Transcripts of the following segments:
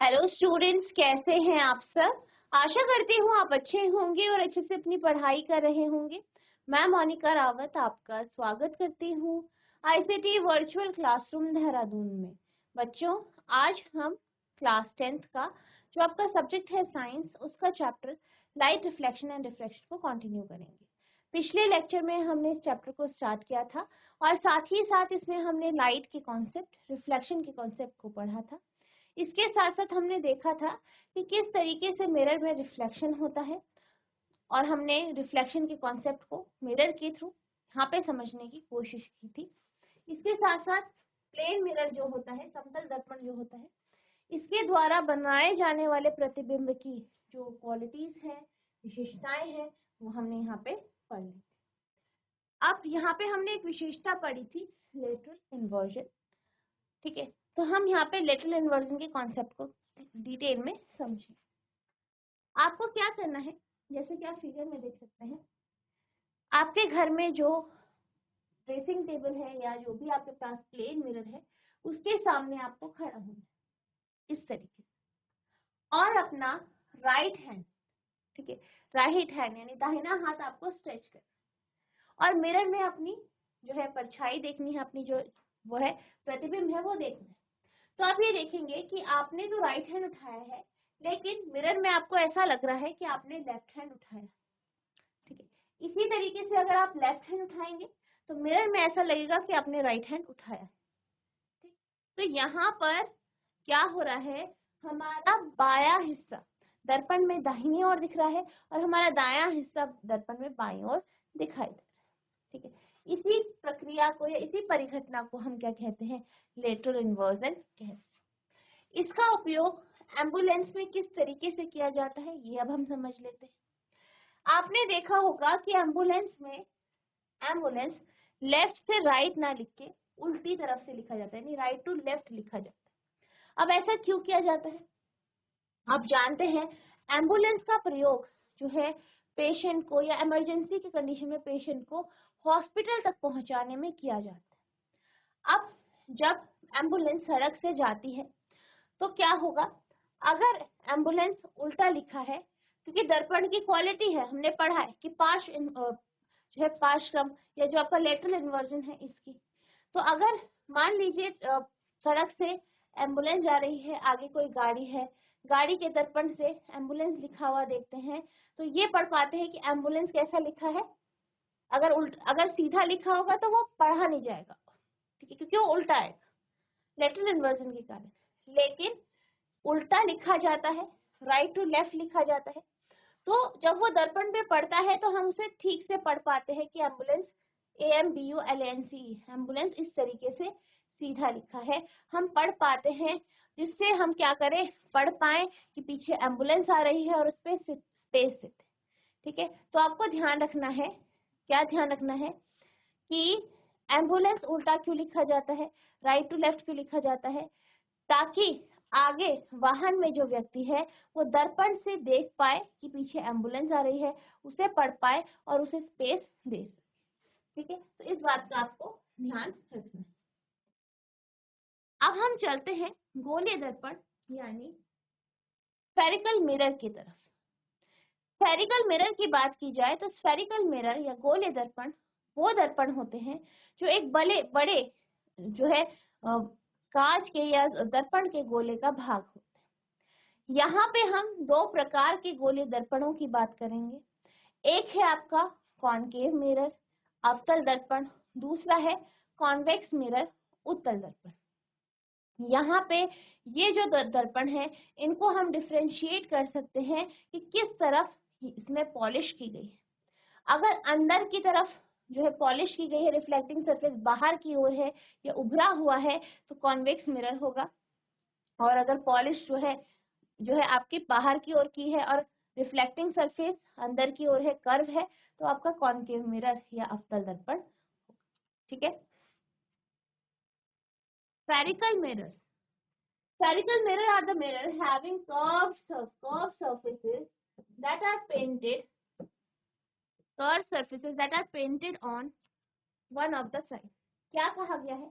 Hello students, कैसे हैं आप सब। आशा करती हूँ आप अच्छे होंगे और अच्छे से अपनी पढ़ाई कर रहे होंगे। मैं मोनिका रावत आपका स्वागत करती हूँ आईसीटी वर्चुअल क्लासरूम देहरादून में। बच्चों, आज हम क्लास 10th का जो आपका सब्जेक्ट है साइंस, उसका chapter light reflection and refraction को कंटिन्यू करेंगे। पिछले लेक्चर में हमने इस चैप्टर को स्टार्ट किया था और साथ ही साथ इसमें हमने लाइट के कॉन्सेप्ट, रिफ्लेक्शन के कॉन्सेप्ट को पढ़ा था। इसके साथ साथ हमने देखा था कि किस तरीके से मिरर में रिफ्लेक्शन होता है और हमने रिफ्लेक्शन के कॉन्सेप्ट को मिरर के थ्रू यहाँ पे समझने की कोशिश की थी। इसके साथ साथ प्लेन मिरर जो होता है, समतल दर्पण जो होता है, इसके द्वारा बनाए जाने वाले प्रतिबिंब की जो क्वालिटीज है, विशेषताएं हैं, वो हमने यहाँ पे पढ़ ली। अब यहाँ पे हमने एक विशेषता पढ़ी थी, लेटरल इन्वर्जन। ठीक है, तो हम यहाँ पे लेटरल इन्वर्जन के कॉन्सेप्ट को डिटेल में समझें। आपको क्या करना है, जैसे कि आप फिगर में देख सकते हैं, आपके घर में जो ड्रेसिंग टेबल है या जो भी आपके पास प्लेन मिरर है, उसके सामने आपको खड़ा होना है इस तरीके से और अपना राइट हैंड, ठीक है, राइट हैंड यानी दाहिना हाथ आपको स्ट्रेच करना और मिरर में अपनी जो है परछाई देखनी है, अपनी जो वो है प्रतिबिंब है वो देखना है। तो आप ये देखेंगे कि आपने तो राइट हैंड उठाया है, लेकिन मिरर में आपको ऐसा लग रहा है कि आपने लेफ्ट हैंड उठाया। ठीक है, इसी तरीके से अगर आप लेफ्ट हैंड उठाएंगे तो मिरर में ऐसा लगेगा कि आपने राइट हैंड उठाया। ठीक, तो यहाँ पर क्या हो रहा है, हमारा बायां हिस्सा दर्पण में दाहिनी ओर दिख रहा है और हमारा दायां हिस्सा दर्पण में बाईं ओर दिखाई दे रहा है। ठीक है, इसी प्रक्रिया को या इसी परिघटना को हम क्या कहते हैं, लेटरल इन्वर्जन कहते हैं। इसका उपयोग एम्बुलेंस में किस तरीके से किया जाता है ये अब हम समझ लेते हैं। आपने देखा होगा कि एम्बुलेंस लेफ्ट से राइट ना लिख के उल्टी तरफ से लिखा जाता है, यानी राइट टू लेफ्ट लिखा जाता है। अब ऐसा क्यों किया जाता है, आप जानते हैं एम्बुलेंस का प्रयोग जो है पेशेंट को या इमरजेंसी की कंडीशन में पेशेंट को हॉस्पिटल तक पहुंचाने में किया जाता है। अब जब एम्बुलेंस सड़क से जाती है तो क्या होगा, अगर एम्बुलेंस उल्टा लिखा है, क्योंकि दर्पण की क्वालिटी है, हमने पढ़ा है कि जो है पार्श्व या जो आपका लेटरल इन्वर्जन है इसकी, तो अगर मान लीजिए सड़क से एम्बुलेंस जा रही है, आगे कोई गाड़ी है, गाड़ी के दर्पण से एम्बुलेंस लिखा हुआ देखते हैं तो ये पढ़ पाते हैं कि एम्बुलेंस कैसा लिखा है। अगर सीधा लिखा होगा तो वो पढ़ा नहीं जाएगा, ठीक है, क्योंकि वो उल्टा है लेटरल इन्वर्जन के कारण। लेकिन उल्टा लिखा जाता है, राइट टू लेफ्ट लिखा जाता है, तो जब वो दर्पण पे पड़ता है तो हम उसे ठीक से पढ़ पाते हैं कि एम्बुलेंस AMBULANCE एम्बुलेंस इस तरीके से सीधा लिखा है, हम पढ़ पाते हैं, जिससे हम क्या करें, पढ़ पाए कि पीछे एम्बुलेंस आ रही है और उस पर स्पेस है। ठीक है, तो आपको ध्यान रखना है, क्या ध्यान रखना है कि एम्बुलेंस उल्टा क्यों लिखा जाता है, राइट टू लेफ्ट क्यों लिखा जाता है, ताकि आगे वाहन में जो व्यक्ति है वो दर्पण से देख पाए कि पीछे एम्बुलेंस आ रही है, उसे पढ़ पाए और उसे स्पेस दे सके। ठीक है, तो इस बात का आपको ध्यान रखना है। अब हम चलते हैं गोलीय दर्पण यानी स्फेरिकल मिरर की तरफ। स्फेरिकल मिरर की बात की जाए तो स्फेरिकल मिरर या गोलीय दर्पण वो दर्पण होते हैं जो एक बड़े जो है कांच के या दर्पण के गोले का भाग होते हैं। यहाँ पे हम दो प्रकार के गोलीय दर्पणों की बात करेंगे। एक है आपका कॉनकेव मिरर, अवतल दर्पण, दूसरा है कॉन्वेक्स मिरर, उत्तल दर्पण। यहाँ पे ये जो दर्पण है इनको हम डिफरेंशिएट कर सकते हैं कि किस तरफ इसमें पॉलिश की गई है। अगर अंदर की तरफ जो है पॉलिश की गई है, रिफ्लेक्टिंग सरफेस बाहर की ओर है या उभरा हुआ है तो कॉन्वेक्स मिरर होगा, और अगर पॉलिश जो है आपकी बाहर की ओर की है और रिफ्लेक्टिंग सरफेस अंदर की ओर है, कर्व है, तो आपका कॉनकेव मिरर या अवतल दर्पण। ठीक है, spherical mirrors. Spherical mirror are the mirror having curved surfaces that are painted on one of the side. क्या कहा गया है,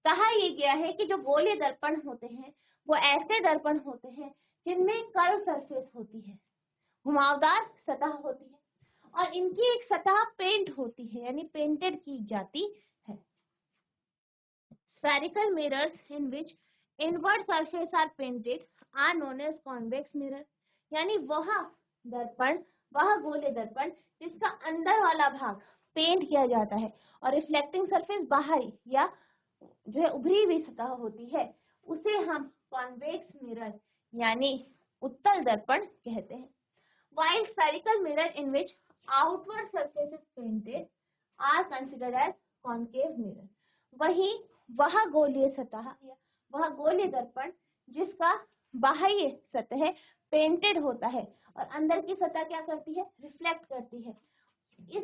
कहा ये गया है कि जो गोलीय दर्पण होते हैं वो ऐसे दर्पण होते हैं जिनमें कर्व सरफेस होती है, घुमावदार सतह होती है, और इनकी एक सतह पेंट होती है, यानी पेंटेड की जाती है। Spherical mirrors in which inward surface are painted are known as convex mirror। यानी वह गोले दर्पण जिसका अंदर वाला भाग पेंट किया जाता है और रिफ्लेक्टिंग सरफेस बाहरी या जो है उभरी हुई सतह होती है, उसे हम कॉन्वेक्स मिरर यानी उत्तल दर्पण कहते हैं। While spherical mirror in which outward surface is painted are considered as concave mirror। वही वह गोलीय सतह या वह गोलीय दर्पण जिसका बाह्य सतह पेंटेड होता है और अंदर की सतह क्या करती है, रिफ्लेक्ट करती है, इस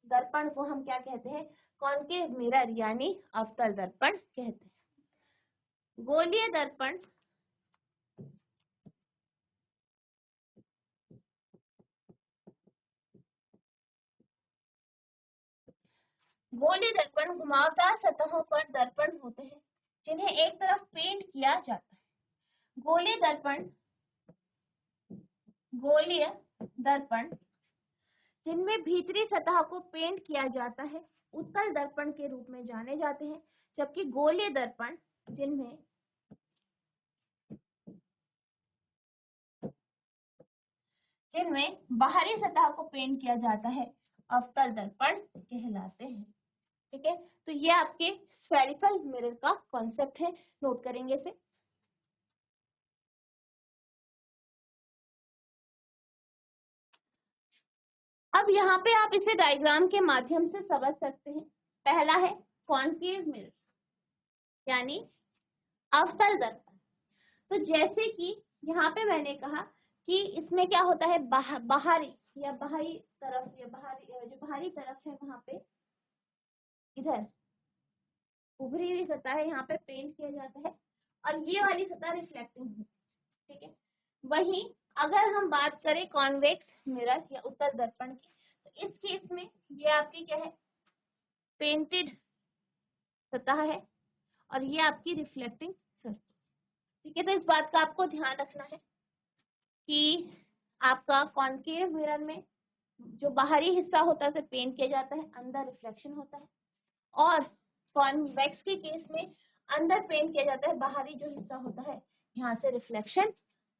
दर्पण को हम क्या कहते हैं, कॉन्केव मिरर यानी अवतल दर्पण कहते हैं। गोलीय दर्पण गोलीय दर्पण घुमावदार सतहों पर दर्पण होते हैं जिन्हें एक तरफ पेंट किया जाता है। गोलीय दर्पण जिनमें भीतरी सतह को पेंट किया जाता है उत्तल दर्पण के रूप में जाने जाते हैं, जबकि गोलीय दर्पण जिनमें बाहरी सतह को पेंट किया जाता है अवतल दर्पण कहलाते हैं। ठीक है, तो ये आपके स्फेरिकल मिरर का कॉन्सेप्ट है, नोट करेंगे इसे। अब यहाँ पे आप इसे डायग्राम के माध्यम से समझ सकते हैं। पहला है कॉन्केव मिरर यानी अवतल दर्पण। तो जैसे कि यहाँ पे मैंने कहा कि इसमें क्या होता है, बाहरी तरफ या जो बाहरी तरफ है वहां पे इधर उभरी हुई सतह है, यहाँ पे पेंट किया जाता है और ये वाली सतह रिफ्लेक्टिंग है। ठीक है, वहीं अगर हम बात करें कॉन्वेक्स मिरर या उत्तल दर्पण की, तो इस केस में ये आपकी क्या है, पेंटेड सतह है और ये आपकी रिफ्लेक्टिंग सरफेस। ठीक है, तो इस बात का आपको ध्यान रखना है कि आपका कॉन्केव मिरर में जो बाहरी हिस्सा होता है उसे पेंट किया जाता है, अंदर रिफ्लेक्शन होता है, और कॉन्वेक्स के केस में अंदर पेंट किया जाता है, बाहरी जो हिस्सा होता है यहाँ से रिफ्लेक्शन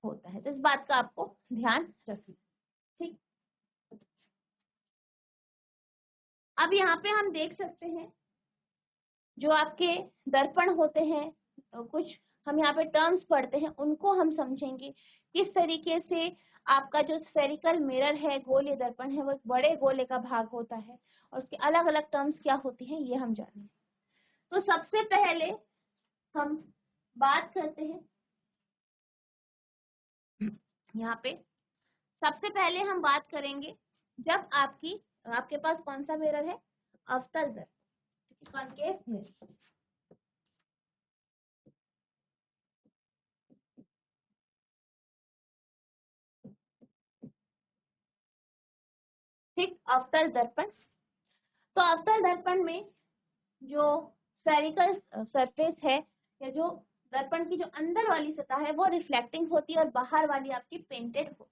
होता है। तो इस बात का आपको ध्यान रखना। ठीक, अब यहाँ पे हम देख सकते हैं जो आपके दर्पण होते हैं, कुछ हम यहाँ पे टर्म्स पढ़ते हैं, उनको हम समझेंगे किस तरीके से आपका जो स्फेरिकल मिरर है, गोलीय दर्पण है, वो एक बड़े गोले का भाग होता है और उसके अलग अलग टर्म्स क्या होती हैं ये हम जानेंगे। तो सबसे पहले हम बात करते हैं यहाँ पे, सबसे पहले हम बात करेंगे जब आपके पास कौन सा मिरर है, अवतल दर्पण, कॉन्केव मिरर। ठीक, अवतल दर्पण। तो अवतल दर्पण में जो स्फेरिकल सरफेस है या जो दर्पण की जो अंदर वाली सतह है वो रिफ्लेक्टिंग होती है और बाहर वाली आपकी पेंटेड होती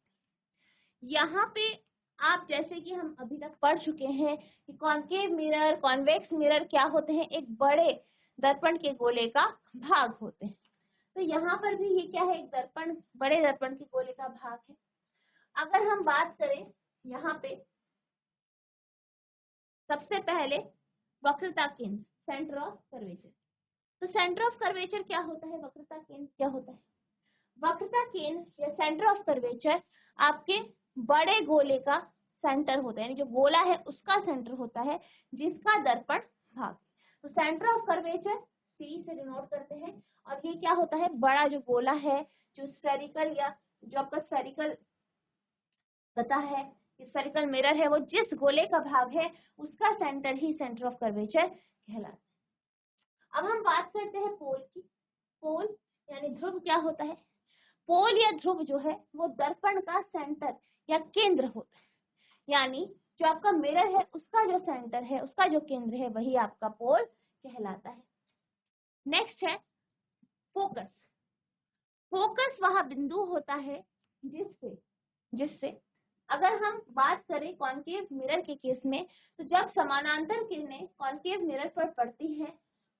है। यहाँ पे आप जैसे कि हम अभी तक पढ़ चुके हैं कि कॉन्केव मिरर, कॉन्वेक्स मिरर क्या होते हैं, एक बड़े दर्पण के गोले का भाग होते हैं। तो यहाँ पर भी ये क्या है, एक दर्पण, बड़े दर्पण के गोले का भाग है। अगर हम बात करें यहाँ पे सबसे पहले वक्रता केंद्र, सेंटर ऑफ कर्वेचर। तो सेंटर ऑफ कर्वेचर क्या होता है, वक्रता केंद्र क्या होता है? वक्रता केंद्र या सेंटर ऑफ कर्वेचर आपके बड़े गोले का सेंटर होता है, यानी जो गोला है उसका सेंटर होता है जिसका दर्पण भाग। तो सेंटर ऑफ कर्वेचर सी से डिनोट करते हैं और ये क्या होता है, बड़ा जो गोला है, जो स्फेरिकल या जो आपका स्फेरिकल सतह है, स्फेरिकल मिरर है, वो जिस गोले का भाग है उसका centre he centre of curvature कहलाता है। अब हम बात करते हैं पोल की। पोल यानी ध्रुव क्या होता है? पोल या ध्रुव जो है वो दर्पण का सेंटर या केंद्र होता है, यानी जो आपका मिरर है उसका जो सेंटर है, उसका जो केंद्र है, वही आपका पोल कहलाता है। नेक्स्ट है फोकस। फोकस वह बिंदु होता है जिससे जिससे अगर हम बात करें कॉन्केव मिरर के केस में, तो जब समानांतर किरणें कॉन्केव मिरर पर पड़ती हैं,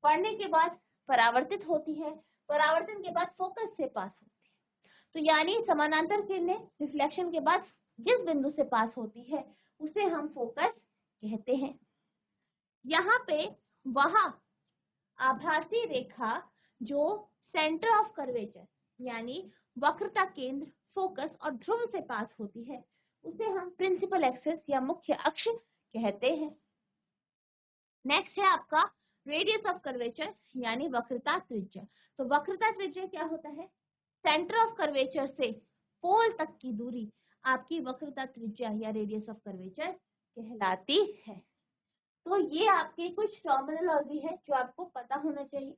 पड़ने के बाद परावर्तित होती है, परावर्तन के बाद फोकस से पास होती है। तो यानी समानांतर किरणें रिफ्लेक्शन के बाद जिस बिंदु से पास होती है उसे हम फोकस कहते हैं। यहाँ पे वह आभासी रेखा जो सेंटर ऑफ कर्वेचर यानी वक्रता केंद्र, फोकस और ध्रुव से पास होती है उसे हम प्रिंसिपल एक्सिस या मुख्य अक्ष कहते हैं। नेक्स्ट है आपका रेडियस ऑफ कर्वेचर यानी वक्रता त्रिज्या। तो वक्रता त्रिज्या क्या होता है? सेंटर ऑफ कर्वेचर से पोल तक की दूरी आपकी वक्रता त्रिज्या या रेडियस ऑफ कर्वेचर कहलाती है। तो ये आपकी कुछ टर्मिनोलॉजी है जो आपको पता होना चाहिए।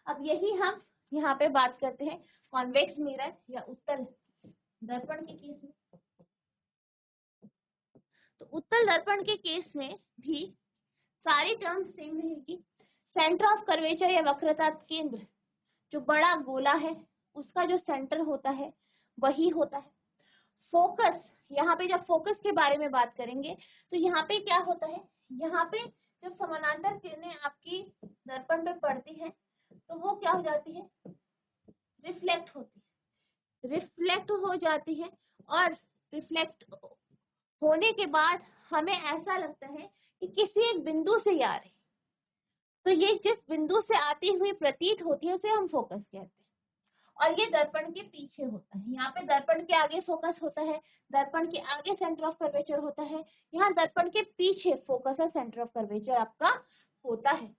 अब यही हम यहाँ पे बात करते हैं कॉन्वेक्स मिरर या उत्तल दर्पण के केस में। तो उत्तल दर्पण के केस में भी सारी टर्म्स सेम रहेगी। सेंटर ऑफ कर्वेचर या वक्रता केंद्र, जो बड़ा गोला है उसका जो सेंटर होता है वही होता है। फोकस, यहाँ पे जब फोकस के बारे में बात करेंगे तो यहाँ पे क्या होता है, यहाँ पे जब समानांतर किरणें आपकी दर्पण पे पड़ती हैं तो वो क्या हो जाती है, रिफ्लेक्ट होती है, रिफ्लेक्ट हो जाती है। और रिफ्लेक्ट होने के बाद हमें ऐसा लगता है कि किसी एक बिंदु से आ रही, तो ये जिस बिंदु से आती हुई प्रतीत होती है उसे हम फोकस कहते हैं। और ये दर्पण के पीछे होता है। यहाँ पे दर्पण के आगे फोकस होता है, दर्पण के आगे सेंटर ऑफ कर्वेचर होता है, यहाँ दर्पण के पीछे फोकस और सेंटर ऑफ कर्वेचर आपका होता है।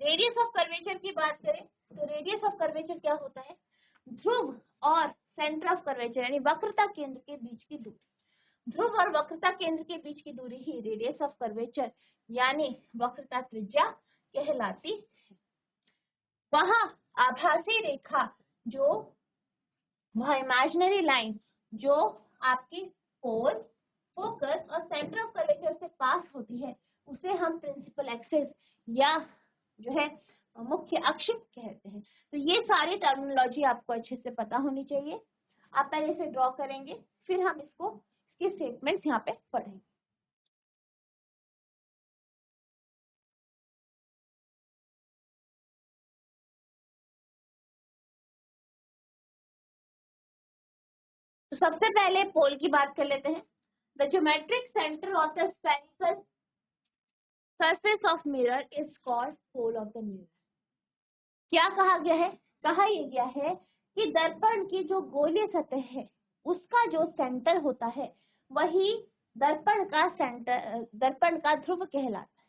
रेडियस ऑफ कर्वेचर की बात करें तो रेडियस ऑफ कर्वेचर क्या होता है, ध्रुव और सेंटर ऑफ कर्वेचर यानी वक्रता केंद्र के बीच की दूरी। ध्रुव और वक्रता केंद्र के बीच की दूरी ही रेडियस ऑफ कर्वेचर यानी वक्रता त्रिज्या कहलाती है। वह आभासी रेखा जो वह इमेजिनरी लाइन जो आपकी पोल, फोकस और सेंटर ऑफ कर्वेचर से पास होती है उसे हम प्रिंसिपल एक्सिस या जो है मुख्य अक्ष कहते हैं। तो ये सारी टर्मिनोलॉजी आपको अच्छे से पता होनी चाहिए। आप पहले इसे ड्रॉ करेंगे, फिर हम इसके स्टेटमेंट्स यहाँ पे पढ़ेंगे। तो सबसे पहले पोल की बात कर लेते हैं। The geometric centre of the spherical surface of mirror is called pole of the mirror. क्या कहा गया है? कहा यह गया है कि दर्पण की जो गोलीय सतह है उसका जो सेंटर होता है वही दर्पण का सेंटर, दर्पण का ध्रुव कहलाता है।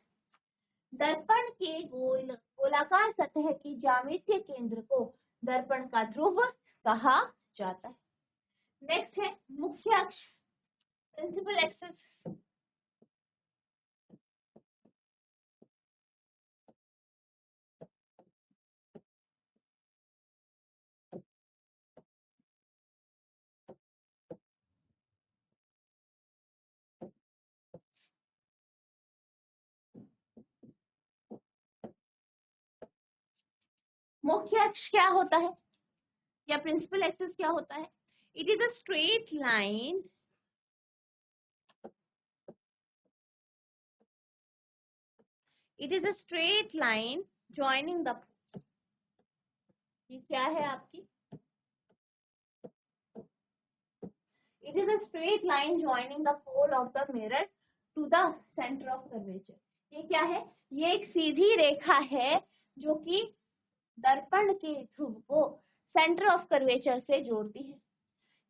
दर्पण के गोलाकार सतह की ज्यामितीय केंद्र को दर्पण का ध्रुव कहा जाता है। नेक्स्ट है मुख्य अक्ष, प्रिंसिपल एक्सिस। मुख्य अक्ष क्या होता है या प्रिंसिपल एक्सिस क्या होता है? It is a straight line joining the, ये क्या है आपकी? It is a straight line joining the pole of the mirror to the center of curvature. ये क्या है? ये एक सीधी रेखा है जो कि दर्पण के ध्रुव को सेंटर ऑफ कर्वेचर से जोड़ती है।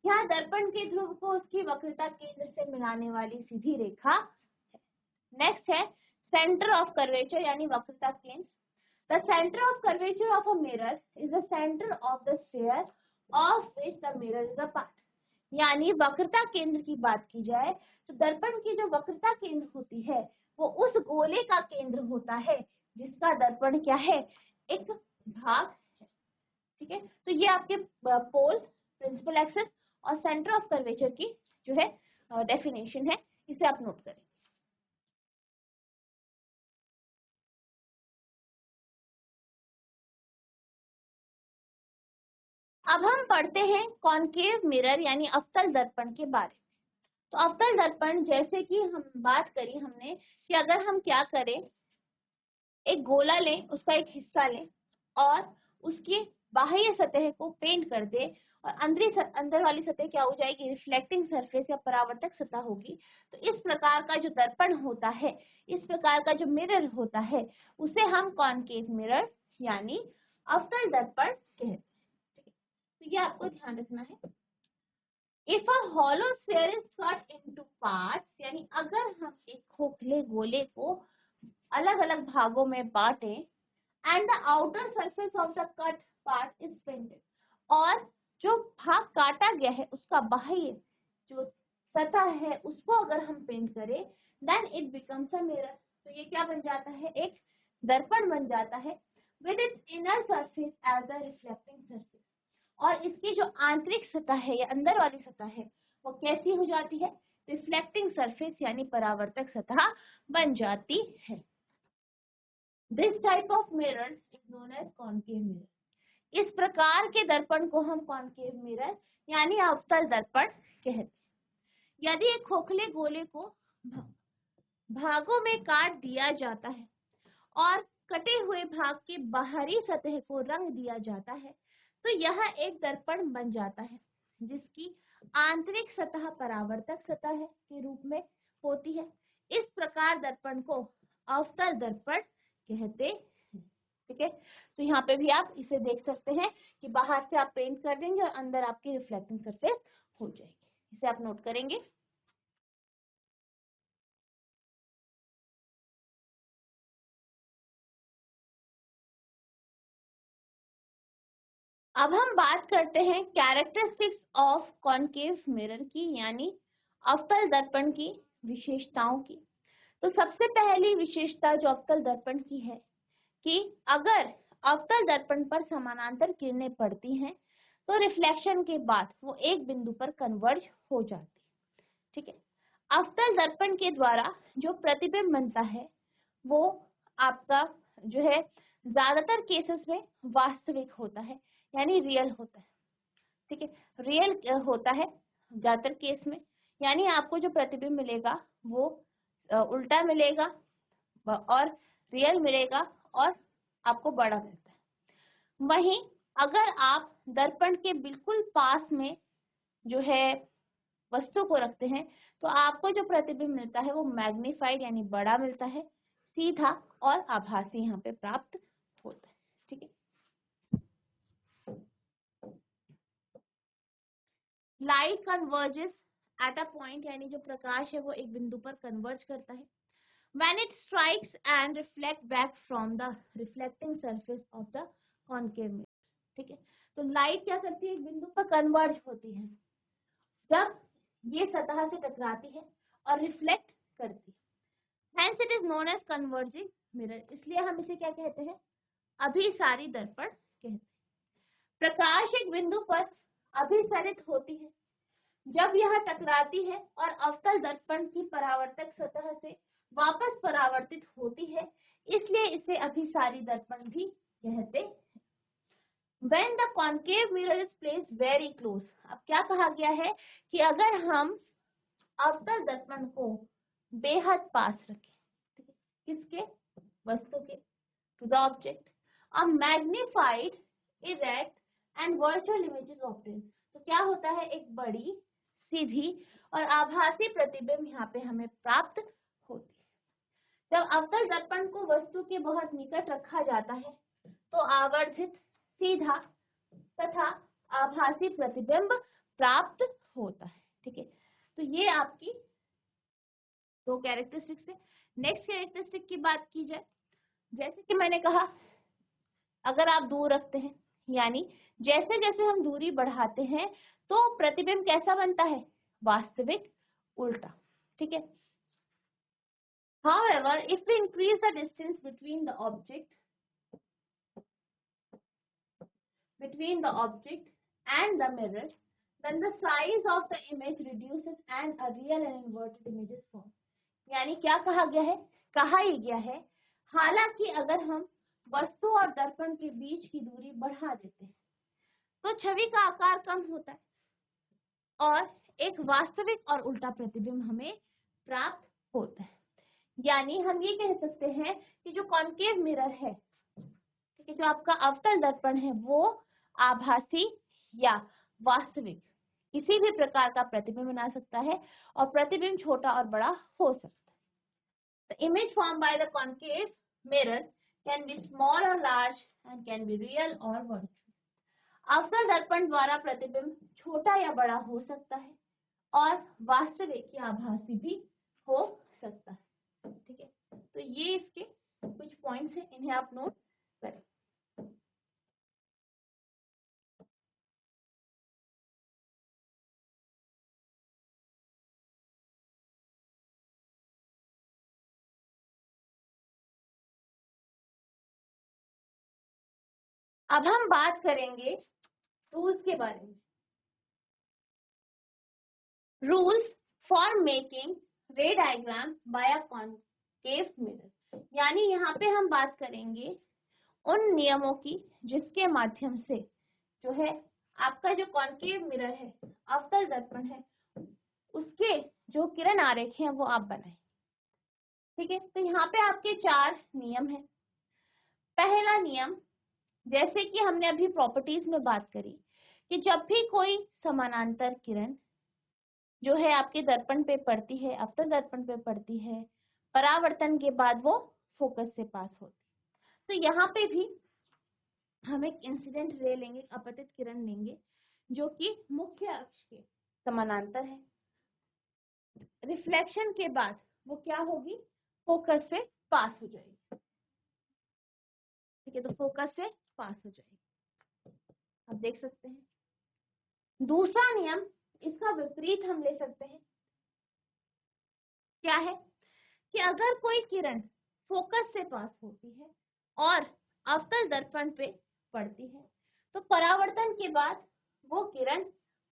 यहाँ दर्पण के ध्रुव को उसकी वक्रता केंद्र से मिलाने वाली सीधी रेखा है। नेक्स्ट है सेंटर ऑफ कर्वेचर यानी वक्रता केंद्र। The center of curvature of a mirror is the center of the sphere of which the mirror is a part. यानी वक्रता केंद्र की बात की जाए तो दर्पण की जो वक्रता केंद्र होती है वो उस गोले का केंद्र होता है जिसका दर्पण क्या है, एक भाग है। ठीक है, तो ये आपके पोल, प्रिंसिपल एक्सिस और सेंटर ऑफ कर्वेचर की जो है डेफिनेशन है, इसे आप नोट करें। अब हम पढ़ते हैं कॉन्केव मिरर यानी अवतल दर्पण के बारे में। तो अवतल दर्पण जैसे कि हम बात करी हमने कि अगर हम क्या करें, एक गोला लें, उसका एक हिस्सा लें और उसकी बाह्य सतह को पेंट कर दे और अंदर वाली सतह क्या हो जाएगी, रिफ्लेक्टिंग सरफेस या परावर्तक सतह होगी। तो इस प्रकार का जो दर्पण होता है, इस प्रकार का जो मिरर होता है, उसे हम कॉन्केव मिरर यानी अवतल दर्पण कहते हैं। तो ये आपको ध्यान रखना है। If a hollow sphere is cut into parts, यानी अगर हम एक खोखले गोले को अलग अलग भागों में बांटे, and the outer surface of the cut part is painted, और जो भाग काटा गया है उसका बाह्य जो सतह है उसको अगर हम पेंट करें, then it becomes a mirror. तो ये क्या बन जाता है, एक दर्पण बन जाता है with its inner surface as a reflecting surface. और इसकी जो आंतरिक सतह है या अंदर वाली सतह है वो कैसी हो जाती है, रिफ्लेक्टिंग सरफेस यानी परावर्तक सतह बन जाती है। This type of mirror is known as concave mirror. इस प्रकार के दर्पण को हम कॉन्केव मिरर यानी अवतल दर्पण कहते हैं। यदि एक खोखले गोले को भागों में काट दिया जाता है और कटे हुए भाग के बाहरी सतह को रंग दिया जाता है, तो यह एक दर्पण बन जाता है जिसकी आंतरिक सतह परावर्तक सतह के रूप में होती है। इस प्रकार दर्पण को अवतल दर्पण कहते हैं। ठीक है, तो यहाँ पे भी आप इसे देख सकते हैं कि बाहर से आप पेंट कर देंगे और अंदर आपकी रिफ्लेक्टिंग सरफेस हो जाएगी। इसे आप नोट करेंगे। अब हम बात करते हैं कैरेक्टरिस्टिक्स ऑफ कॉन्केव मिरर की, यानी अवतल दर्पण की विशेषताओं की। तो सबसे पहली विशेषता जो अवतल दर्पण की है कि अगर अवतल दर्पण पर समानांतर किरणें पड़ती हैं तो रिफ्लेक्शन के बाद वो एक बिंदु पर कन्वर्ज हो जाती है। ठीक है, अवतल दर्पण के द्वारा जो प्रतिबिंब बनता है वो आपका जो है ज्यादातर केसेस में वास्तविक होता है यानी रियल होता है। ठीक है, रियल होता है ज्यादातर केस में, यानी आपको जो प्रतिबिंब मिलेगा वो उल्टा मिलेगा और रियल मिलेगा और आपको बड़ा मिलता है। वहीं अगर आप दर्पण के बिल्कुल पास में जो है वस्तु को रखते हैं तो आपको जो प्रतिबिंब मिलता है वो मैग्नीफाइड यानी बड़ा मिलता है, सीधा और आभासी यहाँ पे प्राप्त होता है। ठीक है, light converges at a point, यानी जो प्रकाश है वो एक बिंदु पर कन्वर्ज करता है when it strikes and reflect back from the reflecting surface of the concave mirror। ठीक है, तो लाइट क्या करती है, एक बिंदु पर कन्वर्ज होती है जब ये सतह से टकराती है और रिफ्लेक्ट करती है। Hence it is known as converging mirror। इसलिए हम इसे क्या कहते हैं, अभिसारी दर्पण कहते हैं। प्रकाश एक बिंदु पर अभिसरित होती है जब यह टकराती है और अवतल दर्पण की परावर्तक सतह से वापस परावर्तित होती है, इसलिए इसे अभिसारी दर्पण भी कहते हैं। When the concave mirror is placed very close, अब क्या कहा गया है कि अगर हम अवतल दर्पण को बेहद पास रखें, किसके, वस्तु के, to the object, a magnified, erect and virtual images obtained। तो क्या होता है, एक बड़ी, सीधी और आभासी प्रतिबिंब यहाँ पे हमें प्राप्त होती है। जब अवतल दर्पण को वस्तु के बहुत निकट रखा जाता है तो आवर्धित, सीधा तथा आभासी प्रतिबिंब प्राप्त होता है। ठीक है, तो ये आपकी दो कैरेक्टरिस्टिक्स है। नेक्स्ट कैरेक्टरिस्टिक की बात की जाए, जैसे कि मैंने कहा अगर आप दूर रखते हैं, यानी जैसे जैसे हम दूरी बढ़ाते हैं तो प्रतिबिंब कैसा बनता है, वास्तविक, उल्टा। ठीक है, however if we increase the distance between the object and the mirror, then the size of the image reduces and a real and inverted images form। यानी क्या कहा गया है, कहा ही गया है हालांकि अगर हम वस्तु और दर्पण के बीच की दूरी बढ़ा देते हैं तो छवि का आकार कम होता है और एक वास्तविक और उल्टा प्रतिबिंब हमें प्राप्त होता है। यानी हम ये कह सकते हैं कि जो कॉन्केव मिरर है, ठीक है, जो आपका अवतल दर्पण है, वो आभासी या वास्तविक किसी भी प्रकार का प्रतिबिंब बना सकता है और प्रतिबिंब छोटा और बड़ा हो सकता है। The image formed by the concave mirror can be small or large and can be real or virtual. अवतल दर्पण द्वारा प्रतिबिंब छोटा या बड़ा हो सकता है और वास्तविक या आभासी भी हो सकता है। ठीक है, तो ये इसके कुछ पॉइंट्स हैं, इन्हें आप नोट करें। अब हम बात करेंगे रूल्स के बारे में। Rules for making ray diagram by a concave mirror, यानी यहाँ पे हम बात करेंगे उन नियमों की जिसके माध्यम से जो है आपका जो कॉन्केव मिरर है, अवतल दर्पण है, उसके जो किरण आरेख हैं वो आप बनाएं। ठीक है, तो यहाँ पे आपके 4 नियम हैं। पहला नियम, जैसे कि हमने अभी प्रॉपर्टीज में बात करी कि जब भी कोई समानांतर किरण जो है आपके दर्पण पे पड़ती है, अवतल दर्पण पे पड़ती है, परावर्तन के बाद वो फोकस से पास होती है। तो यहाँ पे भी हम एक इंसिडेंट रे लेंगे, अपतित किरण लेंगे जो कि मुख्य अक्ष के समानांतर है। रिफ्लेक्शन के बाद वो क्या होगी, फोकस से पास हो जाएगी। ठीक है, तो फोकस से पास हो जाएगी, आप देख सकते हैं। दूसरा नियम, इसका विपरीत हम ले सकते हैं। क्या है कि अगर कोई किरण फोकस से पास होती है और अवतल दर्पण पे पड़ती है तो परावर्तन के बाद वो किरण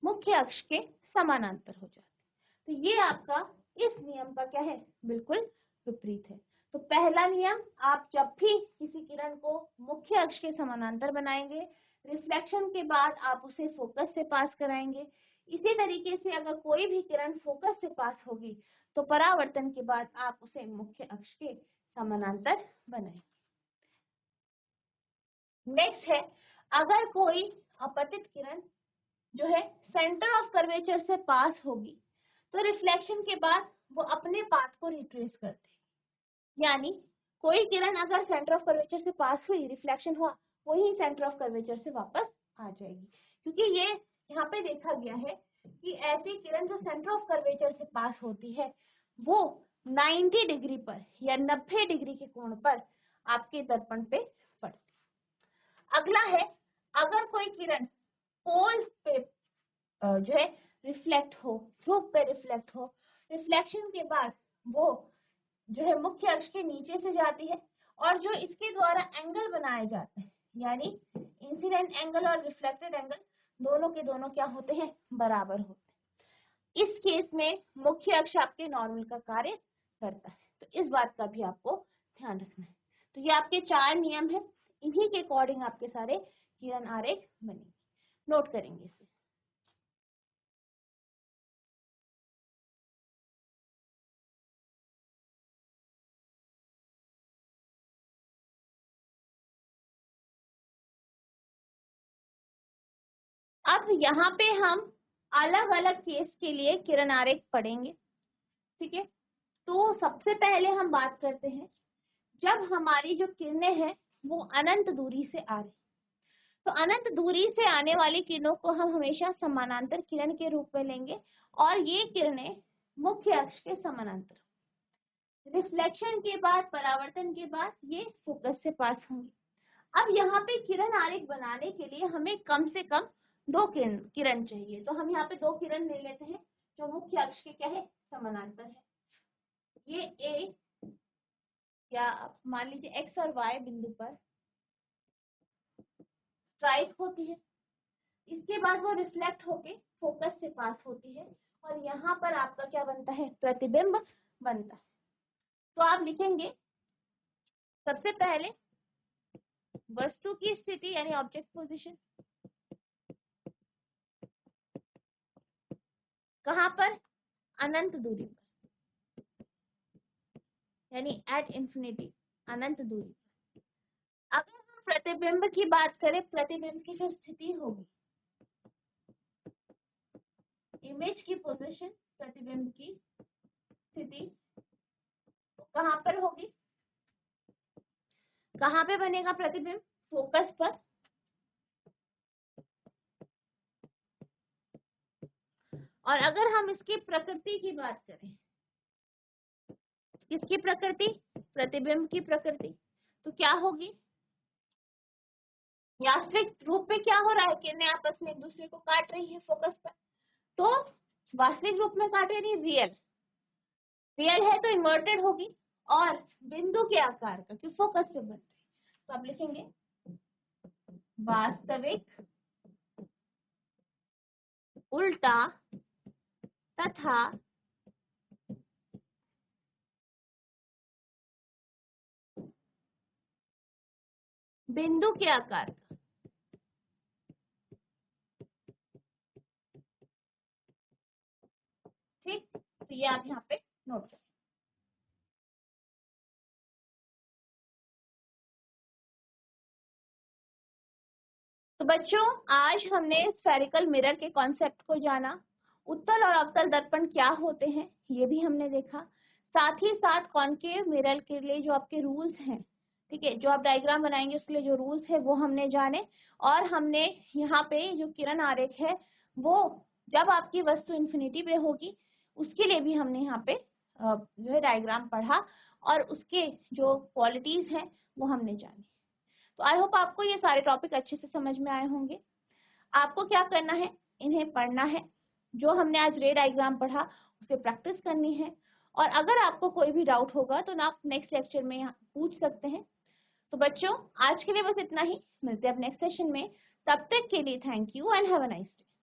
मुख्य अक्ष के समानांतर हो जाती है। तो ये आपका इस नियम का क्या है, बिल्कुल विपरीत है। तो पहला नियम, आप जब भी किसी किरण को मुख्य अक्ष के समानांतर बनाएंगे, रिफ्लेक्शन के बाद आप उसे फोकस से पास कराएंगे। इसी तरीके से अगर कोई भी किरण फोकस से पास होगी तो परावर्तन के बाद आप उसे मुख्य अक्ष के समानांतर बनाएं। नेक्स्ट है, अगर कोई अपतित किरण जो है सेंटर ऑफ कर्वेचर से पास होगी तो रिफ्लेक्शन के बाद वो अपने पाथ को रिट्रेस करते हैं। यानी कोई किरण अगर सेंटर ऑफ कर्वेचर से पास हुई, रिफ्लेक्शन हुआ, वही सेंटर ऑफ कर्वेचर से वापस आ जाएगी। क्योंकि ये यहाँ पे देखा गया है कि ऐसी किरण जो सेंटर ऑफ कर्वेचर से पास होती है वो 90 डिग्री पर या 90 डिग्री के कोण पर आपके दर्पण पे पड़ती है। अगला है, अगर कोई किरण पोल पे जो है रिफ्लेक्ट हो, ध्रुव पे रिफ्लेक्ट हो, रिफ्लेक्शन के बाद वो जो है मुख्य अक्ष के नीचे से जाती है और जो इसके द्वारा एंगल बनाए जाते हैं, यानी इंसिडेंट एंगल और रिफ्लेक्टेड एंगल, दोनों के दोनों क्या होते हैं, बराबर होते हैं। इस केस में मुख्य अक्ष आपके नॉर्मल का कार्य करता है। तो इस बात का भी आपको ध्यान रखना है। तो ये आपके 4 नियम है, इन्हीं के अकॉर्डिंग आपके सारे किरण आरेख बनेंगे। नोट करेंगे इसे। अब यहाँ पे हम अलग अलग केस के लिए किरण आरेख पढ़ेंगे। ठीक है, तो सबसे पहले हम बात करते हैं जब हमारी जो किरणें हैं वो अनंत दूरी से आ रही। तो अनंत दूरी से आने वाली किरणों को हम हमेशा समानांतर किरण के रूप में लेंगे और ये किरणें मुख्य अक्ष के समानांतर, रिफ्लेक्शन के बाद, परावर्तन के बाद ये फोकस से पास होंगी। अब यहाँ पे किरण आरेख बनाने के लिए हमें कम से कम 2 किरण चाहिए। तो हम यहाँ पे 2 किरण ले लेते हैं जो मुख्य अक्ष के क्या है, समानांतर है। ये ए या मान लीजिए एक्स और वाई बिंदु पर स्ट्राइक होती है, इसके बाद वो रिफ्लेक्ट होके फोकस से पास होती है और यहाँ पर आपका क्या बनता है, प्रतिबिंब बनता है। तो आप लिखेंगे सबसे पहले वस्तु की स्थिति यानी ऑब्जेक्ट पोजीशन, कहाँ पर? अनंत दूरी पर, यानी एट इंफिनिटी, अनंत दूरी। अगर हम प्रतिबिंब की बात करें, प्रतिबिंब की जो स्थिति होगी, इमेज की पोजीशन, प्रतिबिंब की स्थिति कहाँ पर होगी? कहाँ पे बनेगा प्रतिबिंब? फोकस पर। और अगर हम इसकी प्रकृति की बात करें, किसकी प्रकृति? प्रतिबिंब की प्रकृति, तो क्या होगी? वास्तविक रूप में क्या हो रहा है? किरणें आपस में एक दूसरे को काट रही है फोकस पर, तो वास्तविक रूप में काटे नहीं, रियल। रियल है तो इन्वर्टेड होगी, और बिंदु के आकार का, कि फोकस पे बन रही है। तो आप लिखेंगे वास्तविक, उल्टा तथा बिंदु के आकार का। ठीक, तो ये आप यहाँ पे नोट करें। तो बच्चों, आज हमने स्फेरिकल मिरर के कॉन्सेप्ट को जाना, उत्तल और अवतल दर्पण क्या होते हैं ये भी हमने देखा, साथ ही साथ कॉन्केव मिरर के लिए जो आपके रूल्स हैं, ठीक है, जो आप डायग्राम बनाएंगे उसके लिए जो रूल्स है वो हमने जाने। और हमने यहाँ पे जो किरण आरेख है वो जब आपकी वस्तु इन्फिनिटी पे होगी उसके लिए भी हमने यहाँ पे जो है डायग्राम पढ़ा, और उसके जो क्वालिटीज हैं वो हमने जानी। तो आई होप आपको ये सारे टॉपिक अच्छे से समझ में आए होंगे। आपको क्या करना है? इन्हें पढ़ना है, जो हमने आज रे डायग्राम पढ़ा उसे प्रैक्टिस करनी है, और अगर आपको कोई भी डाउट होगा तो आप नेक्स्ट लेक्चर में यहाँ पूछ सकते हैं। तो बच्चों, आज के लिए बस इतना ही, मिलते हैं अब नेक्स्ट सेशन में। तब तक के लिए thank you and have a nice day.